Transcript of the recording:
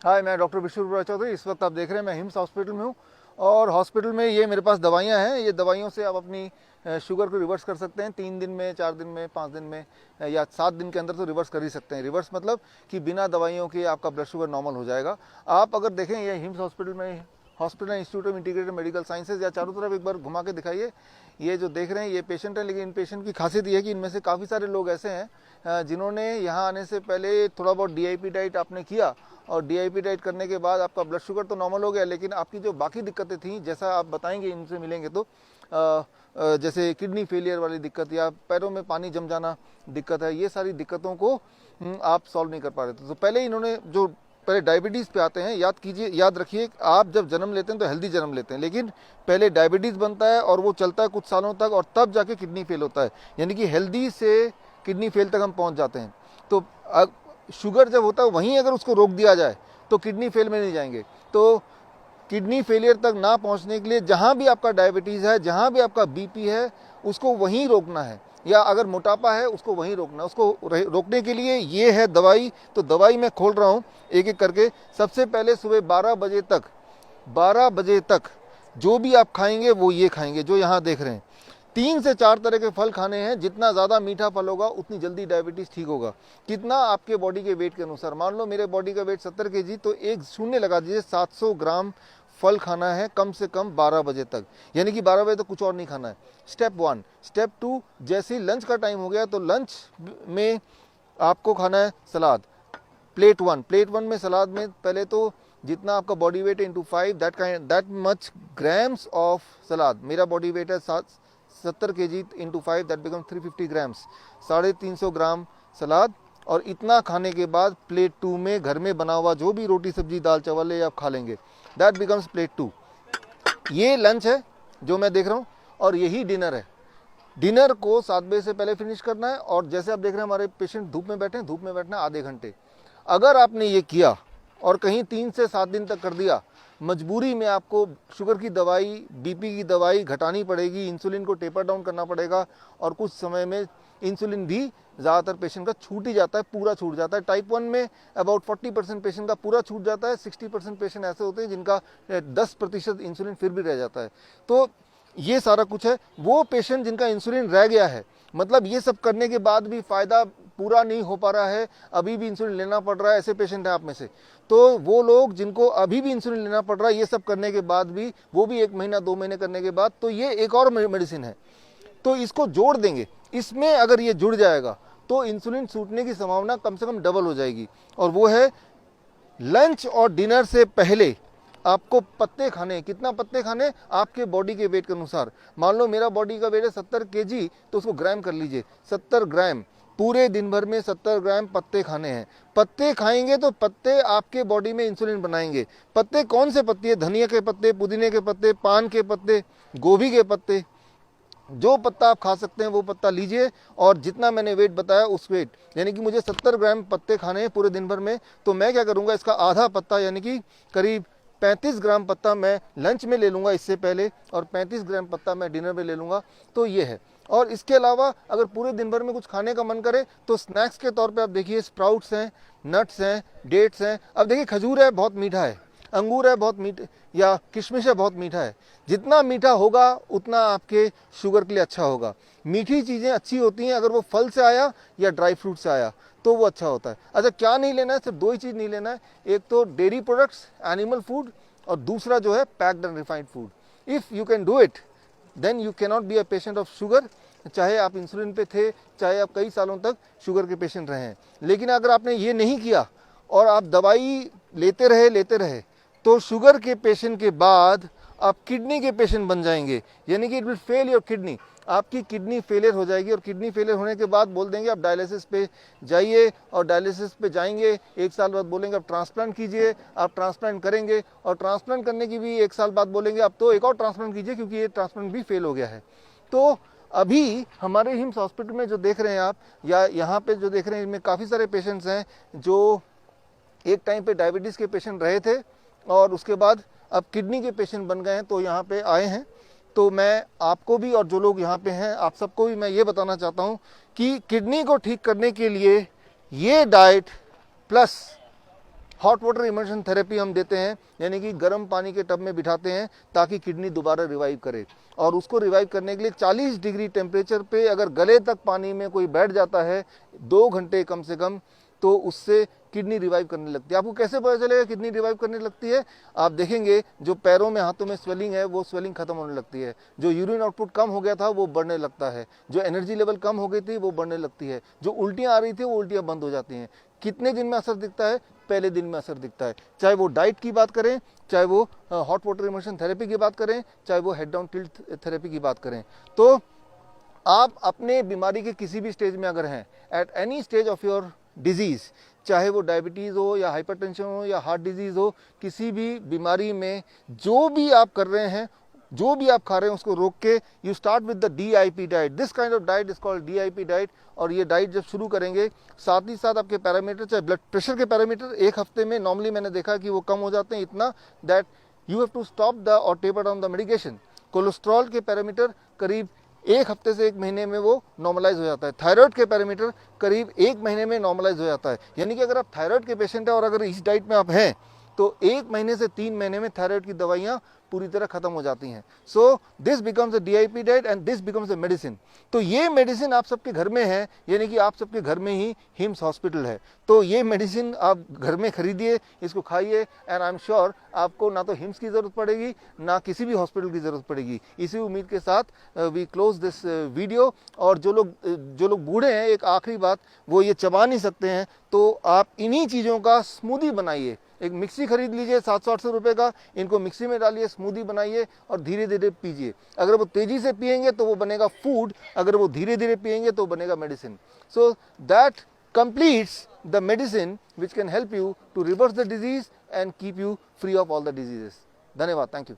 हाय, मैं डॉक्टर विष्णु चौधरी। इस वक्त आप देख रहे हैं मैं हिम्स हॉस्पिटल में हूँ और हॉस्पिटल में ये मेरे पास दवाइयाँ हैं। ये दवाइयों से आप अपनी शुगर को रिवर्स कर सकते हैं। 3 दिन में, 4 दिन में, 5 दिन में या 7 दिन के अंदर तो रिवर्स कर ही सकते हैं। रिवर्स मतलब कि बिना दवाइयों के आपका ब्लड शुगर नॉर्मल हो जाएगा। आप अगर देखें ये हिम्स हॉस्पिटल में, hospital institute of integrated medical sciences, या चारों तरफ एक बार घुमा के दिखाइए। ये जो देख रहे हैं ये पेशेंट है, लेकिन इन पेशेंट की खासियत ये है कि इनमें से काफ़ी सारे लोग ऐसे हैं जिन्होंने यहाँ आने से पहले थोड़ा बहुत DIP डाइट आपने किया और DIP डाइट करने के बाद आपका ब्लड शुगर तो नॉर्मल हो गया, लेकिन आपकी जो बाकी दिक्कतें थी, जैसा आप बताएंगे इनसे मिलेंगे तो जैसे किडनी फेलियर वाली दिक्कत या पैरों में पानी जम जाना दिक्कत है, ये सारी दिक्कतों को आप सॉल्व नहीं कर पा रहे थे। तो पहले इन्होंने जो पहले डायबिटीज़ पे आते हैं, याद कीजिए, याद रखिए, आप जब जन्म लेते हैं तो हेल्दी जन्म लेते हैं, लेकिन पहले डायबिटीज़ बनता है और वो चलता है कुछ सालों तक और तब जाके किडनी फेल होता है। यानी कि हेल्दी से किडनी फेल तक हम पहुंच जाते हैं। तो शुगर जब होता है वहीं अगर उसको रोक दिया जाए तो किडनी फेल में नहीं जाएंगे। तो किडनी फेलियर तक ना पहुंचने के लिए जहां भी आपका डायबिटीज़ है, जहां भी आपका BP है, उसको वहीं रोकना है, या अगर मोटापा है उसको वहीं रोकना है। उसको रोकने के लिए ये है दवाई। तो दवाई मैं खोल रहा हूँ एक एक करके। सबसे पहले सुबह 12 बजे तक जो भी आप खाएंगे वो ये खाएंगे जो यहाँ देख रहे हैं। 3 से 4 तरह के फल खाने हैं। जितना ज़्यादा मीठा फल होगा उतनी जल्दी डायबिटीज़ ठीक होगा। कितना? आपके बॉडी के वेट के अनुसार। मान लो मेरे बॉडी का वेट 70 kg, तो एक शून्य लगा दीजिए, 700 ग्राम फल खाना है कम से कम 12 बजे तक। यानी कि 12 बजे तक कुछ और नहीं खाना है। स्टेप 1। स्टेप 2, जैसे ही लंच का टाइम हो गया तो लंच में आपको खाना है सलाद। प्लेट 1 में सलाद में पहले तो जितना आपका बॉडी वेट है into 5, that much grams of salad. मेरा बॉडी वेट है 70 kg into 5, that become 350 grams, 350 gram salad. और इतना खाने के बाद प्लेट 2 में घर में बना हुआ जो भी रोटी सब्जी दाल चावल है आप खा लेंगे। That becomes plate 2। ये लंच है जो मैं देख रहा हूँ और यही डिनर है। डिनर को 7 बजे से पहले फिनिश करना है। और जैसे आप देख रहे हैं हमारे पेशेंट धूप में बैठे हैं, धूप में बैठना आधे घंटे। अगर आपने ये किया और कहीं 3 से 7 दिन तक कर दिया, मजबूरी में आपको शुगर की दवाई, BP की दवाई घटानी पड़ेगी, इंसुलिन को टेपर डाउन करना पड़ेगा। और कुछ समय में इंसुलिन भी ज़्यादातर पेशेंट का छूट ही जाता है, पूरा छूट जाता है। टाइप 1 में अबाउट 40% पेशेंट का पूरा छूट जाता है। 60% पेशेंट ऐसे होते हैं जिनका 10% इंसुलिन फिर भी रह जाता है। तो ये सारा कुछ है। वो पेशेंट जिनका इंसुलिन रह गया है, मतलब ये सब करने के बाद भी फ़ायदा पूरा नहीं हो पा रहा है, अभी भी इंसुलिन लेना पड़ रहा है, ऐसे पेशेंट हैं आप में से, तो वो लोग जिनको अभी भी इंसुलिन लेना पड़ रहा है, ये सब करने के बाद भी, वो भी 1 महीना 2 महीने करने के बाद, तो ये एक और मेडिसिन है। तो इसको जोड़ देंगे। इसमें अगर ये जुड़ जाएगा तो इंसुलिन छूटने की संभावना कम से कम डबल हो जाएगी। और वो है लंच और डिनर से पहले आपको पत्ते खाने। कितना पत्ते खाने? आपके बॉडी के वेट के अनुसार। मान लो मेरा बॉडी का वेट है 70 kg, तो उसको ग्राम कर लीजिए। 70 ग्राम पूरे दिन भर में 70 ग्राम पत्ते खाने हैं। पत्ते खाएंगे तो पत्ते आपके बॉडी में इंसुलिन बनाएंगे। पत्ते कौन से पत्ते? धनिया के पत्ते, पुदीने के पत्ते, पान के पत्ते, गोभी के पत्ते, जो पत्ता आप खा सकते हैं वो पत्ता लीजिए। और जितना मैंने वेट बताया उस वेट, यानी कि मुझे 70 ग्राम पत्ते खाने हैं पूरे दिन भर में, तो मैं क्या करूंगा, इसका आधा पत्ता यानी कि करीब 35 ग्राम पत्ता मैं लंच में ले लूँगा इससे पहले, और 35 ग्राम पत्ता मैं डिनर में ले लूँगा। तो ये है। और इसके अलावा अगर पूरे दिन भर में कुछ खाने का मन करे तो स्नैक्स के तौर पे आप देखिए, स्प्राउट्स हैं, नट्स हैं, डेट्स हैं। अब देखिए खजूर है, बहुत मीठा है, अंगूर है बहुत मीठा, या किशमिश है बहुत मीठा है। जितना मीठा होगा उतना आपके शुगर के लिए अच्छा होगा। मीठी चीज़ें अच्छी होती हैं अगर वो फल से आया या ड्राई फ्रूट से आया तो वो अच्छा होता है। अच्छा, क्या नहीं लेना है? सिर्फ 2 ही चीज़ नहीं लेना है। एक तो डेयरी प्रोडक्ट्स, एनिमल फूड, और दूसरा जो है packed and refined food. If you can do it then you can not be a patient of sugar. चाहे आप इंसुलिन पे थे, चाहे आप कई सालों तक शुगर के पेशेंट रहे हैं। लेकिन अगर आपने ये नहीं किया और आप दवाई लेते रहे तो शुगर के पेशेंट के बाद आप किडनी के पेशेंट बन जाएंगे। यानी कि it will fail your kidney. आपकी किडनी फेलियर हो जाएगी और किडनी फेलियर होने के बाद बोल देंगे आप डायलिसिस पे जाइए, और डायलिसिस पे जाएंगे 1 साल बाद बोलेंगे आप ट्रांसप्लांट कीजिए, आप ट्रांसप्लांट करेंगे, और ट्रांसप्लांट करने की भी 1 साल बाद बोलेंगे आप तो एक और ट्रांसप्लांट कीजिए क्योंकि ये ट्रांसप्लांट भी फेल हो गया है। तो अभी हमारे हिम्स हॉस्पिटल में जो देख रहे हैं आप, या यहाँ पे जो देख रहे हैं, इनमें काफ़ी सारे पेशेंट्स हैं जो एक टाइम पे डायबिटीज़ के पेशेंट रहे थे और उसके बाद अब किडनी के पेशेंट बन गए हैं, तो यहाँ पे आए हैं। तो मैं आपको भी और जो लोग यहाँ पे हैं आप सबको भी मैं ये बताना चाहता हूँ कि किडनी को ठीक करने के लिए ये diet plus hot water immersion therapy हम देते हैं, यानी कि गर्म पानी के टब में बिठाते हैं ताकि किडनी दोबारा रिवाइव करे। और उसको रिवाइव करने के लिए 40 डिग्री टेम्परेचर पे अगर गले तक पानी में कोई बैठ जाता है 2 घंटे कम से कम, तो उससे किडनी रिवाइव करने लगती है। आपको कैसे पता चलेगा किडनी रिवाइव करने लगती है? आप देखेंगे जो पैरों में हाथों में स्वेलिंग है वो स्वेलिंग खत्म होने लगती है, जो यूरिन आउटपुट कम हो गया था वो बढ़ने लगता है, जो एनर्जी लेवल कम हो गई थी वो बढ़ने लगती है, जो उल्टियाँ आ रही थी वो उल्टियाँ बंद हो जाती हैं। कितने दिन में असर दिखता है? पहले दिन में असर दिखता है। चाहे वो डाइट की बात करें, चाहे वो हॉट वाटर इमर्शन थेरेपी की बात करें, चाहे वो हेड डाउन टिल्ट थेरेपी की बात करें। तो आप अपने बीमारी के किसी भी स्टेज में अगर हैं, at any stage of your disease, चाहे वो डायबिटीज़ हो या हाइपरटेंशन हो या हार्ट डिजीज़ हो, किसी भी बीमारी में जो भी आप कर रहे हैं, जो भी आप खा रहे हैं उसको रोक के you start with the DIP diet. This kind of diet is called DIP diet. और ये डाइट जब शुरू करेंगे, साथ ही साथ आपके पैरामीटर, चाहे ब्लड प्रेशर के पैरामीटर 1 हफ्ते में नॉर्मली मैंने देखा कि वो कम हो जाते हैं इतना that you have to stop the और taper down the medication. Cholesterol के पैरामीटर करीब 1 हफ्ते से 1 महीने में वो नॉर्मलाइज हो जाता है। थायराइड के पैरामीटर करीब 1 महीने में नॉर्मलाइज हो जाता है। यानी कि अगर आप थायराइड के पेशेंट हैं और अगर इस डाइट में आप हैं तो 1 महीने से 3 महीने में थायराइड की दवाइयाँ पूरी तरह खत्म हो जाती हैं। So this becomes a DIP diet and this becomes a medicine. तो ये मेडिसिन आप सबके घर में है, यानी कि आप सबके घर में ही हिम्स हॉस्पिटल है। तो ये मेडिसिन आप घर में खरीदिए, इसको खाइए, एंड आई एम श्योर आपको ना तो हिम्स की ज़रूरत पड़ेगी ना किसी भी हॉस्पिटल की ज़रूरत पड़ेगी। इसी उम्मीद के साथ वी क्लोज दिस वीडियो। और जो लोग बूढ़े हैं, एक आखिरी बात, वो ये चबा नहीं सकते हैं, तो आप इन्हीं चीज़ों का स्मूदी बनाइए। एक मिक्सी खरीद लीजिए 700-800 रुपये का, इनको मिक्सी में डालिए, स्मूदी बनाइए और धीरे धीरे पीजिए। अगर वो तेज़ी से पिएंगे तो वो बनेगा फूड, अगर वो धीरे धीरे पिएंगे तो बनेगा medicine. So that completes the medicine which can help you to reverse the disease and keep you free of all the diseases. धन्यवाद, थैंक यू।